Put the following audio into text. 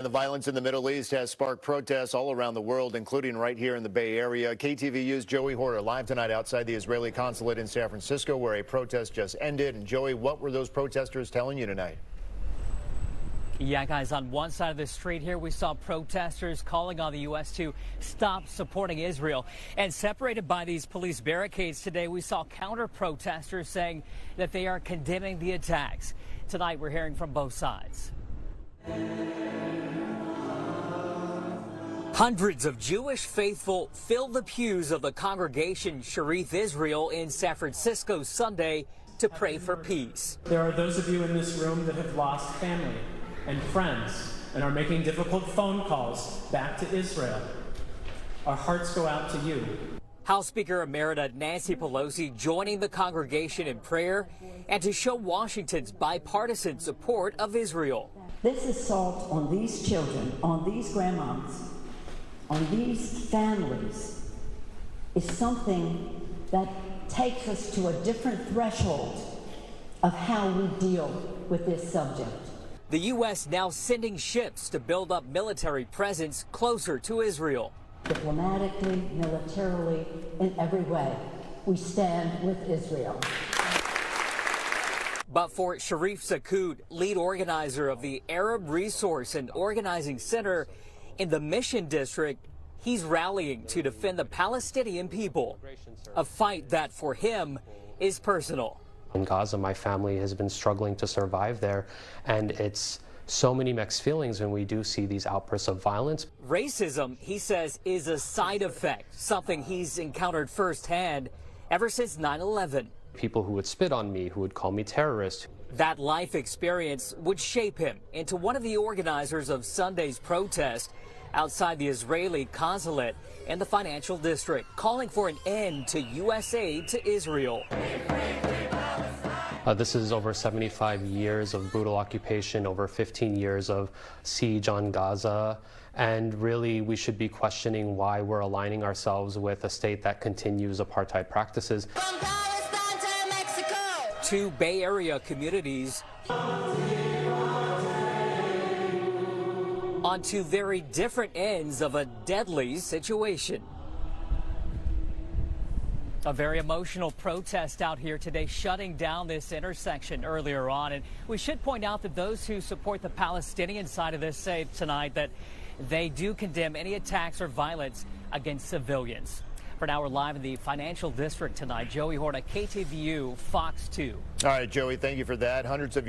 The violence in the Middle East has sparked protests all around the world, including right here in the Bay Area. KTVU's Joey Horter live tonight outside the Israeli consulate in San Francisco, where a protest just ended. And Joey, what were those protesters telling you tonight? Yeah, guys, on one side of the street here, we saw protesters calling on the U.S. to stop supporting Israel. And separated by these police barricades today, we saw counter-protesters saying that they are condemning the attacks. Tonight, we're hearing from both sides. Hundreds of Jewish faithful filled the pews of the congregation Sharif Israel in San Francisco Sunday to pray for peace. There are those of you in this room that have lost family and friends and are making difficult phone calls back to Israel. Our hearts go out to you. House Speaker Emerita Nancy Pelosi joining the congregation in prayer and to show Washington's bipartisan support of Israel. This assault on these children, on these grandmas, on these families is something that takes us to a different threshold of how we deal with this subject. The U.S. now sending ships to build up military presence closer to Israel. Diplomatically, militarily, in every way, we stand with Israel. But for Sharif Sakoud, lead organizer of the Arab Resource and Organizing Center in the Mission District, he's rallying to defend the Palestinian people, a fight that for him is personal. In Gaza, my family has been struggling to survive there, and it's so many mixed feelings when we do see these outbursts of violence. Racism, he says, is a side effect, something he's encountered firsthand ever since 9/11. People who would spit on me, who would call me terrorist. That life experience would shape him into one of the organizers of Sunday's protest outside the Israeli consulate in the financial district, calling for an end to U.S. aid to Israel. This is over 75 years of brutal occupation, over 15 years of siege on Gaza, and really we should be questioning why we're aligning ourselves with a state that continues apartheid practices. From Palestine to Mexico. Two Bay Area communities on two very different ends of a deadly situation. A very emotional protest out here today, shutting down this intersection earlier on. And we should point out that those who support the Palestinian side of this say tonight that they do condemn any attacks or violence against civilians. For now, we're live in the financial district tonight. Joey Horta, KTVU, Fox 2. All right, Joey, thank you for that. Hundreds of